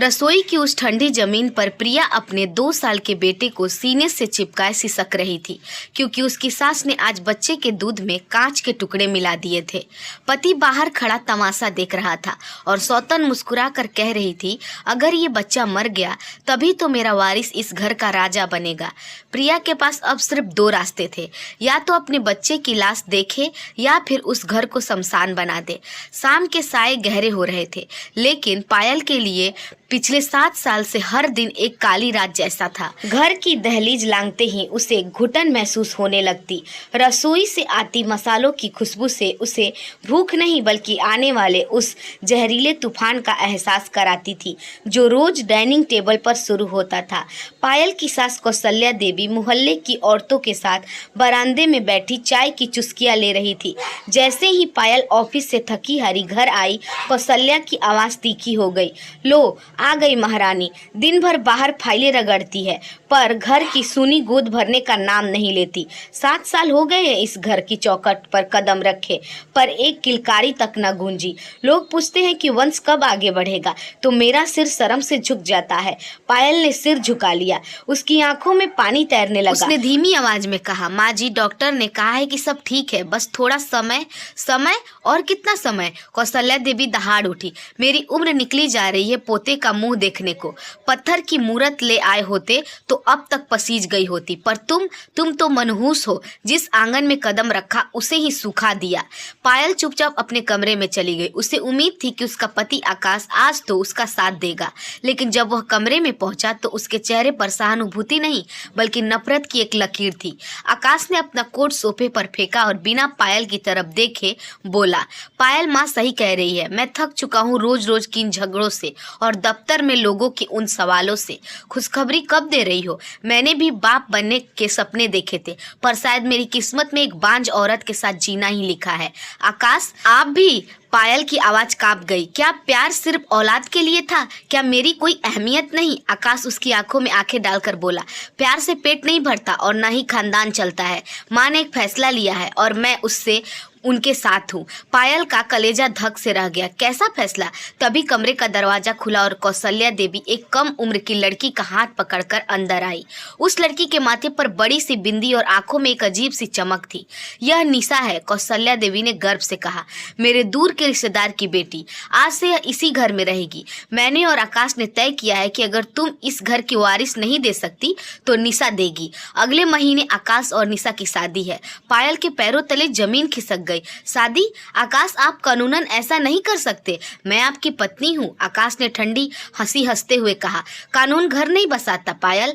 रसोई की उस ठंडी जमीन पर प्रिया अपने 2 साल के बेटे को सीने से चिपकाए सिसक रही थी, क्योंकि उसकी सास ने आज बच्चे के दूध में कांच के टुकड़े मिला दिए थे। पति बाहर खड़ा तमाशा देख रहा था और सौतन मुस्कुरा कर कह रही थी, अगर ये बच्चा मर गया तभी तो मेरा वारिस इस घर का राजा बनेगा। प्रिया के पास अब सिर्फ 2 रास्ते थे, या तो अपने बच्चे की लाश देखे या फिर उस घर को शमशान बना दे। शाम के साए गहरे हो रहे थे, लेकिन पायल के लिए पिछले 7 साल से हर दिन एक काली रात जैसा था। घर की दहलीज लांघते ही उसे घुटन महसूस होने लगती। रसोई से आती मसालों की खुशबू से उसे भूख नहीं बल्कि आने वाले उस जहरीले तूफान का एहसास कराती थी, जो रोज डाइनिंग टेबल पर शुरू होता था। पायल की सास कौशल्या देवी मोहल्ले की औरतों के साथ बरामदे में बैठी चाय की चुस्कियां ले रही थी। जैसे ही पायल ऑफिस से थकी हारी घर आई, कौशल्या की आवाज़ तीखी हो गई, लो आ गई महारानी। दिन भर बाहर फाइलें रगड़ती है पर घर की सूनी गोद भरने का नाम नहीं लेती। 7 साल हो गए हैं इस घर की चौखट पर कदम रखे, पर एक किलकारी तक न गूंजी। लोग पूछते हैं कि वंश कब आगे बढ़ेगा, तो मेरा सिर शर्म से झुक जाता है। पायल ने सिर झुका लिया, उसकी आंखों में पानी तैरने लगा। उसने धीमी आवाज में कहा, माँ जी, डॉक्टर ने कहा है कि सब ठीक है, बस थोड़ा समय। समय? और कितना समय? कौशल्या देवी दहाड़ उठी, मेरी उम्र निकली जा रही है पोते का मुंह देखने को। पत्थर की मूरत ले आए होते तो अब तक पसीज गई होती, पर तुम तो मनहूस हो। जिस आंगन में कदम रखा उसे ही सुखा दिया। पायल चुपचाप अपने कमरे में चली गई। उसे उम्मीद थी कि उसका पति आकाश आज तो उसका साथ देगा, लेकिन जब वह कमरे में पहुंचा तो उसके चेहरे पर सहानुभूति नहीं बल्कि नफरत की एक लकीर थी। आकाश ने अपना कोट सोफे पर फेंका और बिना पायल की तरफ देखे बोला, पायल, माँ सही कह रही है, मैं थक चुका हूँ रोज रोज की इन झगड़ों से और दफ्तर में लोगों के उन सवालों से। खुशखबरी कब दे रही हो? मैंने भी बाप बनने के सपने देखे थे, पर शायद मेरी किस्मत में एक बांझ औरत के साथ जीना ही लिखा है। आकाश, आप भी? पायल की आवाज कांप गई। क्या प्यार सिर्फ औलाद के लिए था? क्या मेरी कोई अहमियत नहीं? आकाश उसकी आंखों में आंखें डालकर बोला, प्यार से पेट नहीं भरता और न ही खानदान चलता है। माँ ने एक फैसला लिया है और मैं उससे उनके साथ हूँ। पायल का कलेजा धक से रह गया। कैसा फैसला? तभी कमरे का दरवाजा खुला और कौशल्या देवी एक कम उम्र की लड़की का हाथ पकड़कर अंदर आई। उस लड़की के माथे पर बड़ी सी बिंदी और आंखों में एक अजीब सी चमक थी। यह निशा है, कौशल्या देवी ने गर्व से कहा, मेरे दूर के रिश्तेदार की बेटी। आज से यह इसी घर में रहेगी। मैंने और आकाश ने तय किया है कि अगर तुम इस घर की वारिस नहीं दे सकती तो निशा देगी। अगले महीने आकाश और निशा की शादी है। पायल के पैरों तले जमीन खिसक गई। शादी? आकाश, आप कानूनन ऐसा नहीं कर सकते। मैं आपकी पत्नी हूँ, आकाश ने ठंडी हंसी हंसते हुए कहा। कानून घर नहीं बसाता पायल।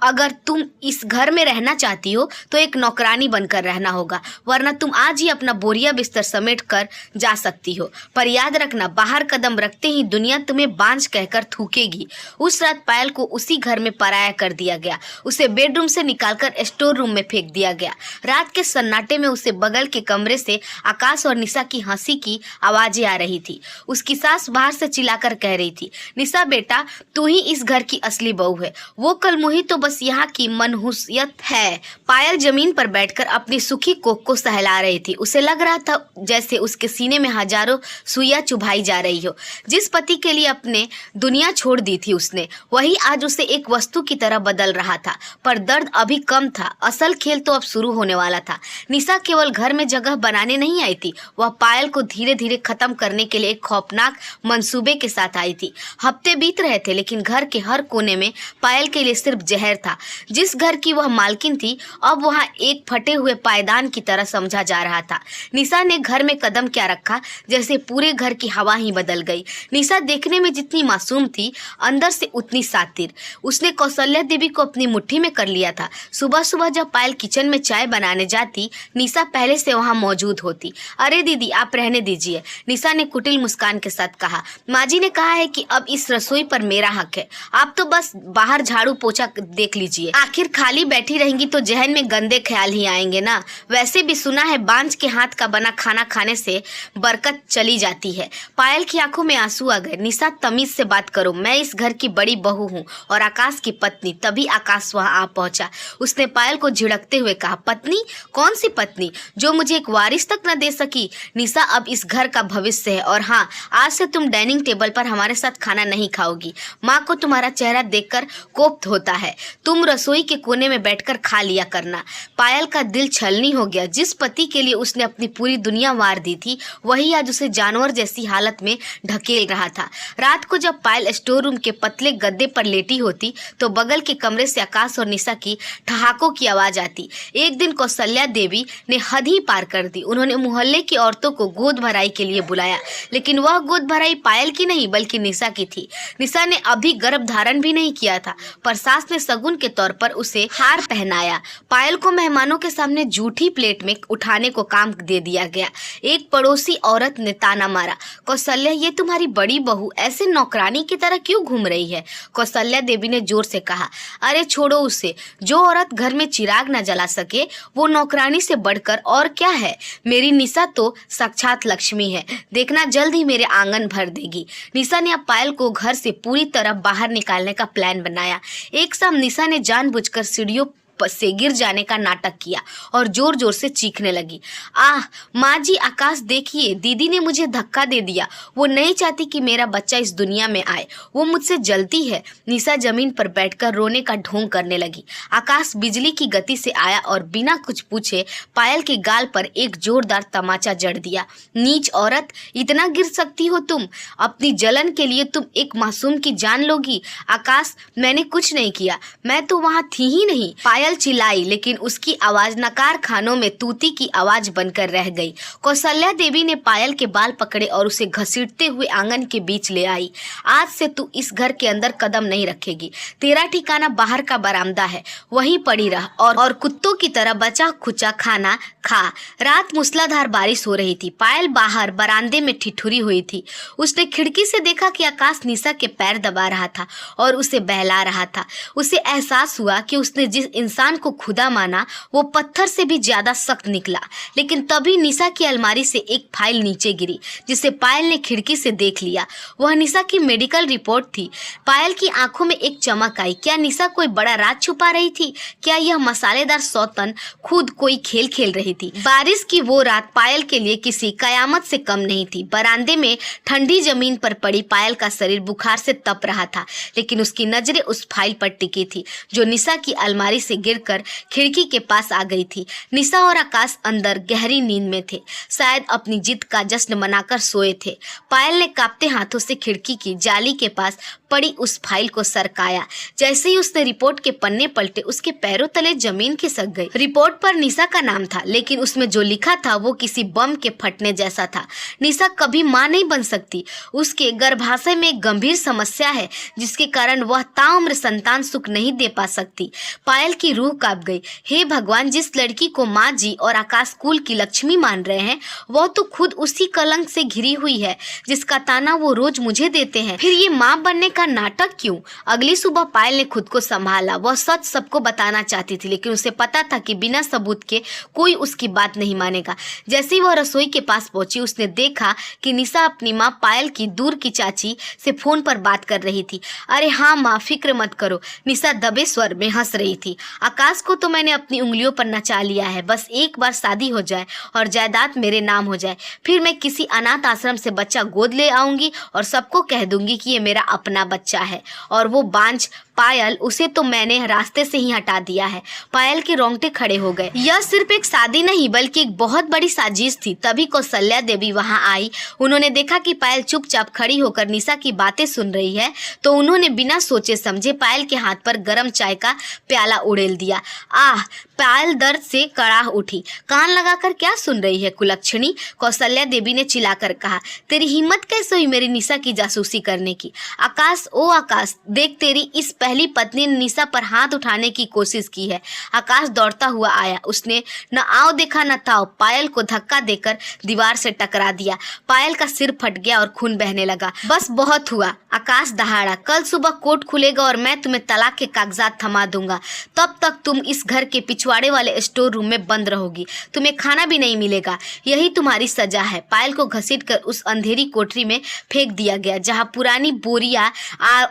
अगर तुम इस घर में रहना चाहती हो तो एक नौकरानी बनकर रहना होगा, वरना तुम आज ही अपना बोरिया बिस्तर समेट कर जा सकती हो। पर याद रखना, बाहर कदम रखते ही दुनिया तुम्हें बांझ कहकर थूकेगी। उस रात पायल को उसी घर में पराया कर दिया गया। उसे बेडरूम से निकालकर स्टोर रूम में फेंक दिया गया। रात के सन्नाटे में उसे बगल के कमरे से आकाश और निशा की हंसी की आवाजें आ रही थी। उसकी सास बाहर से चिल्लाकर कह रही थी, निशा बेटा, तू ही इस घर की असली बहू है, वो कल मुही तो बस यहाँ की मनहूसियत है। पायल जमीन पर बैठकर अपनी सुखी कोख को सहला रही थी। उसे लग रहा था जैसे उसके सीने में हजारों सुइयां चुभाई जा रही हो। जिस पति के लिए अपने दुनिया छोड़ दी थी उसने, वही आज उसे एक वस्तु की तरह बदल रहा था। पर दर्द अभी कम था, असल खेल तो अब शुरू होने वाला था। निशा केवल घर में जगह बनाने नहीं आई थी, वह पायल को धीरे धीरे खत्म करने के लिए एक खौफनाक मंसूबे के साथ आई थी। हफ्ते बीत रहे थे, लेकिन घर के हर कोने में पायल के लिए सिर्फ जहर था। जिस घर की वह मालकिन थी, अब वहां एक फटे हुए पायदान की तरह समझा जा रहा था। निशा ने घर में कदम क्या रखा, जैसे पूरे घर की हवा ही बदल गई। निशा देखने में जितनी मासूम थी, अंदर से उतनी सातिर। उसने कौशल्या देवी को अपनी मुट्ठी में कर लिया था। सुबह सुबह जब पायल किचन में चाय बनाने जाती, निशा पहले से वहां मौजूद होती। अरे दीदी, आप रहने दीजिए, निशा ने कुटिल मुस्कान के साथ कहा। माँ जी ने कहा है कि अब इस रसोई पर मेरा हक है, आप तो बस बाहर झाड़ू पोछा देख लीजिए। आखिर खाली बैठी रहेंगी तो जहन में गंदे ख्याल ही आएंगे ना। वैसे भी सुना है बांझ के हाथ का बना खाना खाने से बरकत चली जाती है। पायल की आंखों में आंसू आ गए। निशा तमीज से बात करो, मैं इस घर की बड़ी बहू हूँ और आकाश की पत्नी। तभी आकाश वहाँ आ पहुंचा। उसने पायल को झिड़कते हुए कहा, पत्नी? कौन सी पत्नी जो मुझे एक वारिस तक न दे सकी? निशा अब इस घर का भविष्य है और हाँ, आज से तुम डाइनिंग टेबल पर हमारे साथ खाना नहीं खाओगी। माँ को तुम्हारा चेहरा देखकर कोप्त होता है। तुम रसोई के कोने में बैठकर खा लिया करना। पायल का दिल छलनी हो गया। जिस पति के लिए उसने अपनी पूरी दुनिया वार दी थी वही आज उसे जानवर जैसी हालत में ढकेल रहा था। रात को जब पायल स्टोर रूम के पतले गद्दे पर लेटी होती तो बगल के कमरे से आकाश और निशा की ठहाकों की आवाज आती। एक दिन कौशल्या देवी ने हद ही पार कर दी। उन्होंने मोहल्ले की औरतों को गोद भराई के लिए बुलाया, लेकिन वह गोद भराई पायल की नहीं बल्कि निशा की थी। निशा ने अभी गर्भ धारण भी नहीं किया था, पर सास ने सगुन के तौर पर उसे हार पहनाया। पायल को मेहमानों के सामने जूठी प्लेट में उठाने को काम दे दिया गया। एक पड़ोसी औरत ने ताना मारा, कौशल्या, ये तुम्हारी बड़ी बहू ऐसे नौकरानी की तरह क्यों घूम रही है? कौशल्या देवी ने जोर से कहा, अरे छोड़ो उसे। जो औरत घर में चिराग न जला सके वो नौकरानी से बढ़कर और क्या है। मेरी निशा तो साक्षात लक्ष्मी है, देखना जल्द ही मेरे आंगन भर देगी। निशा ने अब पायल को घर से पूरी तरह बाहर निकालने का प्लान बनाया। एक शाम निशा ने जानबूझकर सीढ़ियों से गिर जाने का नाटक किया और जोर जोर से चीखने लगी। आह माँ जी, आकाश देखिए, दीदी ने मुझे धक्का दे दिया। वो नहीं चाहती कि मेरा बच्चा इस दुनिया में आए, वो मुझसे जलती है। निशा जमीन पर बैठकर रोने का ढोंग करने लगी। आकाश बिजली की गति से आया और बिना कुछ पूछे पायल के गाल पर एक जोरदार तमाचा जड़ दिया। नीच औरत, इतना गिर सकती हो तुम? अपनी जलन के लिए तुम एक मासूम की जान लोगी? आकाश, मैंने कुछ नहीं किया, मैं तो वहाँ थी ही नहीं। पायल चिल्लाई, लेकिन उसकी आवाज नकार खानों में तूती की आवाज बनकर रह गई। कौशल्या देवी ने पायल के बाल पकड़े और उसे घसीटते हुए आंगन के बीच ले आई। आज से तू इस घर के अंदर कदम नहीं रखेगी। तेरा ठिकाना बाहर का बरामदा है, वहीं पड़ी रह और कुत्तों की तरह बचा खुचा खाना खा। रात मूसलाधार बारिश हो रही थी। पायल बाहर बरामदे में ठिठुरी हुई थी। उसने खिड़की से देखा कि आकाश निशा के पैर दबा रहा था और उसे बहला रहा था। उसे एहसास हुआ कि उसने जिस इंसान को खुदा माना वो पत्थर से भी ज्यादा सख्त निकला। लेकिन तभी निशा की अलमारी से एक फाइल नीचे गिरी, जिसे पायल ने खिड़की से देख लिया। वह निशा की मेडिकल रिपोर्ट थी। पायल की आंखों में एक चमक आई। क्या निशा कोई बड़ा राज छुपा रही थी? क्या यह मसालेदार सौतन खुद कोई खेल खेल रही थी? बारिश की वो रात पायल के लिए किसी कयामत से कम नहीं थी। बरामदे में ठंडी जमीन पर पड़ी पायल का शरीर बुखार से तप रहा था, लेकिन उसकी नजरें उस फाइल पर टिकी थी जो निशा की अलमारी से गिरकर खिड़की के पास आ गई थी। निशा और आकाश अंदर गहरी नींद में थे, शायद अपनी जीत का जश्न मनाकर सोए थे। पायल ने कांपते हाथों से खिड़की की जाली के पास पड़ी उस फाइल को सरकाया। जैसे ही उसने रिपोर्ट के पन्ने पलटे, उसके पैरों तले जमीन खिसक गई। रिपोर्ट पर निशा का नाम था, लेकिन उसमें जो लिखा था वो किसी बम के फटने जैसा था। निशा कभी मां नहीं बन सकती। उसके गर्भाशय में एक गंभीर समस्या है, जिसके कारण वह ताउम्र संतान सुख नहीं दे पा सकती। पायल की रूह कांप गई। हे भगवान, जिस लड़की को माँ जी और आकाश कुल की लक्ष्मी मान रहे हैं, वह तो खुद उसी कलंक से घिरी हुई है जिसका ताना वो रोज मुझे देते हैं। फिर ये माँ बनने का नाटक क्यों? अगली सुबह पायल ने खुद को संभाला। वह सच सबको बताना चाहती थी, लेकिन उसे पता था कि बिना सबूत के कोई उसकी बात नहीं मानेगा। जैसे ही वह रसोई के पास पहुंची, उसने देखा कि निशा अपनी माँ पायल की दूर की चाची से फोन पर बात कर रही थी। अरे हाँ माँ, फिक्र मत करो, निशा दबे स्वर में हंस रही थी। आकाश को तो मैंने अपनी उंगलियों पर नचा लिया है। बस एक बार शादी हो जाए और जायदाद मेरे नाम हो जाए, फिर मैं किसी अनाथ आश्रम से बच्चा गोद ले आऊंगी और सबको कह दूंगी कि ये मेरा अपना बच्चा है। और वो बांझ पायल, उसे तो मैंने रास्ते से ही हटा दिया है। पायल के रोंगटे खड़े हो गए। यह सिर्फ एक शादी नहीं बल्कि एक बहुत बड़ी साजिश थी। तभी कौशल्या देवी वहां आई। उन्होंने देखा कि पायल चुपचाप खड़ी होकर निशा की बातें सुन रही है, तो उन्होंने बिना सोचे समझे पायल के हाथ पर गर्म चाय का प्याला उड़ेल दिया। आह! पायल दर्द से कड़ाह उठी। कान लगाकर क्या सुन रही है कुलक्षणी? कौशल्या देवी ने चिल्लाकर कहा। तेरी हिम्मत कैसे हुई मेरी निशा की जासूसी करने की? आकाश, ओ आकाश, देख तेरी इस पहली पत्नी ने निशा पर हाथ उठाने की कोशिश की है। आकाश दौड़ता हुआ आया। उसने न आओ देखा न ताओ, पायल को धक्का देकर दीवार से टकरा दिया। पायल का सिर फट गया और खून बहने लगा। बस बहुत हुआ, आकाश दहाड़ा। कल सुबह कोर्ट खुलेगा और मैं तुम्हें तलाक के कागजात थमा दूंगा। तब तक तुम इस घर के पिछवाड़े वाले स्टोर रूम में बंद रहोगी। तुम्हें खाना भी नहीं मिलेगा। यही तुम्हारी सजा है। पायल को घसीटकर उस अंधेरी कोठरी में फेंक दिया गया जहां पुरानी बोरियां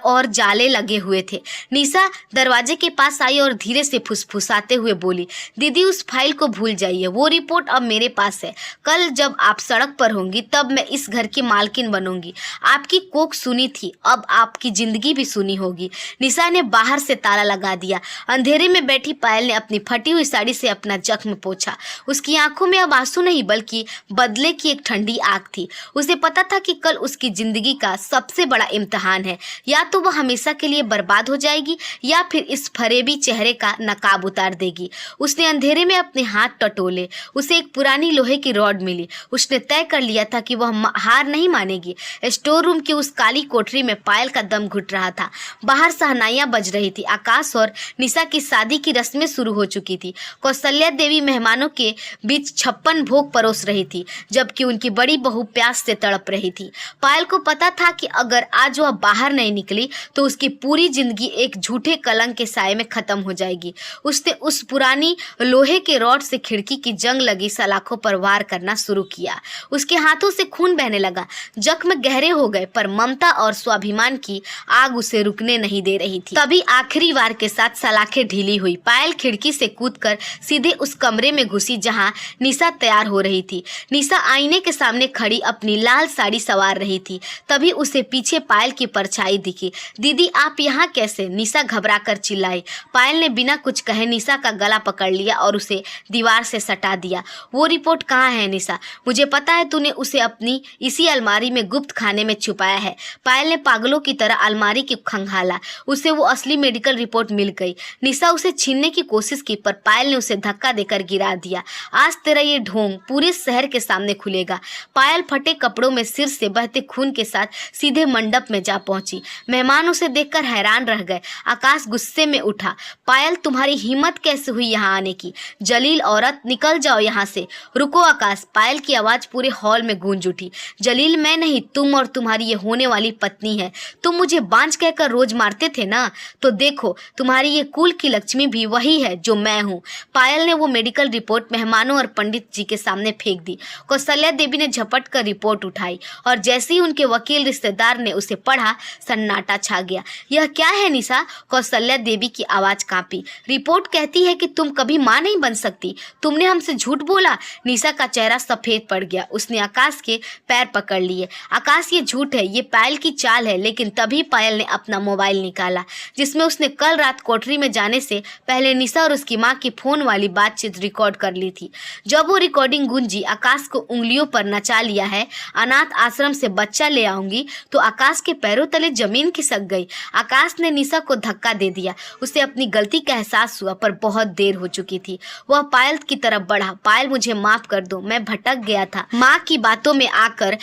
और जाले लगे हुए थे। निशा दरवाजे के पास आई और धीरे से फुसफुसाते हुए बोली, दीदी उस फाइल को भूल जाइए, वो रिपोर्ट अब मेरे पास है। कल जब आप सड़क पर होंगी तब मैं इस घर की मालकिन बनूंगी। आपकी कोख सुनी थी, अब आपकी जिंदगी भी सुनी होगी। निशा ने बाहर से ताला लगा दिया। अंधेरे में बैठी पायल ने अपनी फटी हुई साड़ी से अपना जख्म पोंछा। उसकी आंखों में अब आंसू नहीं बल्कि बदले की एक ठंडी आग थी। उसे पता था कि कल उसकी जिंदगी का सबसे बड़ा इम्तिहान है। या तो वह हमेशा के लिए बर्बाद हो जाएगी या फिर इस फरेबी चेहरे का नकाब उतार देगी। उसने अंधेरे में अपने हाथ टटोले। उसे एक पुरानी लोहे की रॉड मिली। उसने तय कर लिया था कि वह हार नहीं मानेगी। स्टोर रूम की उस काली कोठरी में पायल का दम घुट रहा था। बाहर शहनाइयां बज रही थी। आकाश और निशा की शादी की रस्में शुरू हो चुकी थी। कौशल्या देवी मेहमानों के बीच 56 भोग परोस रही थी, जबकि उनकी बड़ी बहू प्यास से तड़प रही थी। पायल को पता था कि अगर आज वह बाहर नहीं निकली तो उसकी पूरी जिंदगी एक झूठे कलंक के साए में खत्म हो जाएगी। उसने उस पुरानी लोहे के रॉड से खिड़की की जंग लगी सलाखों पर वार करना शुरू किया। उसके हाथों से खून बहने लगा। जख्म गहरे हो गए, पर ममता और स्वाभिमान की आग उसे रुकने नहीं दे रही थी। तभी आखिरी वार के साथ सलाखें ढीली हुई। पायल खिड़की से कूदकर सीधे उस कमरे में घुसी जहां निशा तैयार हो रही थी। निशा आईने के सामने खड़ी अपनी लाल साड़ी संवार रही थी। तभी उसे पीछे पायल की परछाई दिखी। दीदी आप यहाँ कैसे? निशा घबराकर चिल्लाई। पायल ने बिना कुछ कहे निशा का गला पकड़ लिया और उसे दीवार से सटा दिया। वो रिपोर्ट कहाँ है निशा? मुझे पता है तूने उसे अपनी इसी अलमारी में गुप्त खाने में छुपाया है। पायल ने पागलों की तरह अलमारी की खंगाला। उसे वो असली मेडिकल रिपोर्ट मिल गई। निशा उसे छीनने की कोशिश की, पर पायल ने उसे धक्का देकर गिरा दिया। आज तेरा ये ढोंग पूरे शहर के सामने खुलेगा। पायल फटे कपड़ों में सिर से बहते खून के साथ सीधे मंडप में जा पहुंची। मेहमान उसे देखकर हैरान रह गए। आकाश गुस्से में उठा। पायल तुम्हारी हिम्मत कैसे हुई यहाँ आने की? जलील औरत, निकल जाओ यहाँ से। रुको आकाश, पायल की आवाज पूरे हॉल में गूंज उठी। जलील मैं नहीं, तुम और तुम्हारी ये होने वाली पत्नी है। तुम मुझे बांझ कहकर रोज मारते थे ना, तो देखो तुम्हारी ये कुल की लक्ष्मी भी वही है जो मैं हूँ। पायल ने वो मेडिकल रिपोर्ट मेहमानों और पंडित जी के सामने फेंक दी। कौशल्या देवी ने झपट कर रिपोर्ट उठाई और जैसे ही उनके वकील रिश्तेदार ने उसे पढ़ा, सन्नाटा छा गया। यह क्या है निशा? कौशल्या देवी की आवाज कांपी। रिपोर्ट कहती है कि तुम कभी मां नहीं बन सकती। तुमने हमसे झूठ बोला। निशा का चेहरा सफेद पड़ गया। उसने आकाश के पैर पकड़ लिए। आकाश ये झूठ है, ये पायल की चाल है। लेकिन तभी पायल ने अपना मोबाइल निकाला जिसमें उसने कल रात कोठरी में जाने से पहले निशा और उसकी मां की फोन वाली बातचीत रिकॉर्ड कर ली थी। जब वो रिकॉर्डिंग गूंजी, आकाश को उंगलियों पर नचा लिया है, अनाथ आश्रम से बच्चा ले आऊंगी, तो आकाश के पैरों तले जमीन खिसक गई। आकाश ने निशा को धक्का दे दिया। उसे अपनी गलती का एहसास हुआ, पर बहुत देर हो चुकी थी। वह पायल की तरफ बढ़ा। पायल मुझे माफ कर दो, मैं भटक गया था। माँ की बातों में आकर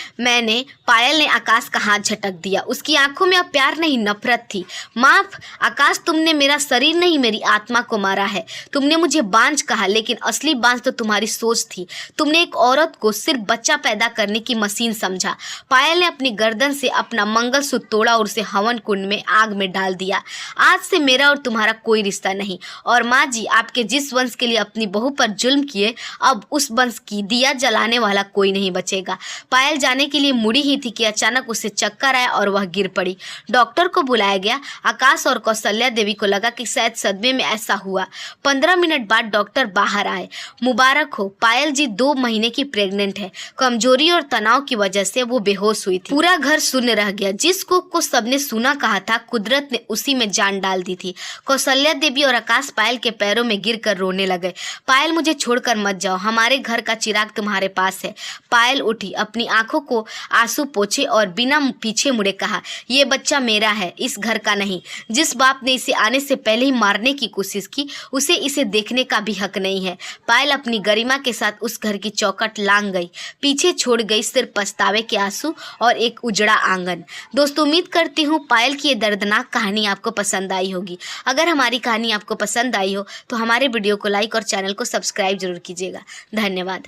पायल ने आकाश का हाथ झटक दिया। उसकी आंखों में अब प्यार नहीं नफरत थी। माफ आकाश, तुमने मेरा शरीर नहीं मेरी आत्मा को मारा है। तुमने मुझे बांझ कहा, लेकिन असली बांझ तो तुम्हारी सोच थी। तुमने एक औरत को सिर्फ बच्चा पैदा करने की मशीन समझा। पायल ने अपनी गर्दन से अपना मंगलसूत्र तोड़ा और उसे हवन कुंड में आग में डाल दिया। आज से मेरा और तुम्हारा कोई रिश्ता नहीं। और माँ जी, आपके जिस वंश के लिए अपनी बहू पर जुल्म किए, अब उस वंश की दिया जलाने वाला कोई नहीं बचेगा। पायल जाने के लिए मुड़ी ही थी कि अचानक उसे चक्कर आया और वह गिर पड़ी। डॉक्टर को बुलाया गया। आकाश और कौशल्या देवी को लगा कि शायद सदमे में ऐसा हुआ। 15 मिनट बाद डॉक्टर बाहर आए। मुबारक हो, पायल जी 2 महीने की प्रेग्नेंट है। कमजोरी और तनाव की वजह से वो बेहोश हुई थी। पूरा घर शून्य रह गया। जिस कोख को सबने सुना कहा था, कुदरत ने उसी में जान डाल दी थी। कौशल्या देवी और आकाश पायल के पैरों में गिरकर रोने लगे। पायल, मुझे छोड़कर मत जाओ, हमारे घर का चिराग तुम्हारे पास है। पायल उठी, अपनी आंखों को आंसू पोंछे और बिना पीछे मुड़े कहा, ये बच्चा मेरा है, इस घर का नहीं। जिस बाप ने इसे आने से पहले ही मारने की की कोशिश की, उसे इसे देखने का भी हक नहीं है। पायल अपनी गरिमा के साथ उस घर की चौखट लांघ गई, पीछे छोड़ गई सिर्फ पछतावे के आंसू और एक उजड़ा आंगन। दोस्तों, उम्मीद करती हूँ पायल की ये दर्दनाक कहानी आपको पसंद आई होगी। अगर हमारी कहानी आपको पसंद आई हो तो हमारे वीडियो को लाइक और चैनल को सब्सक्राइब जरूर कीजिएगा। धन्यवाद।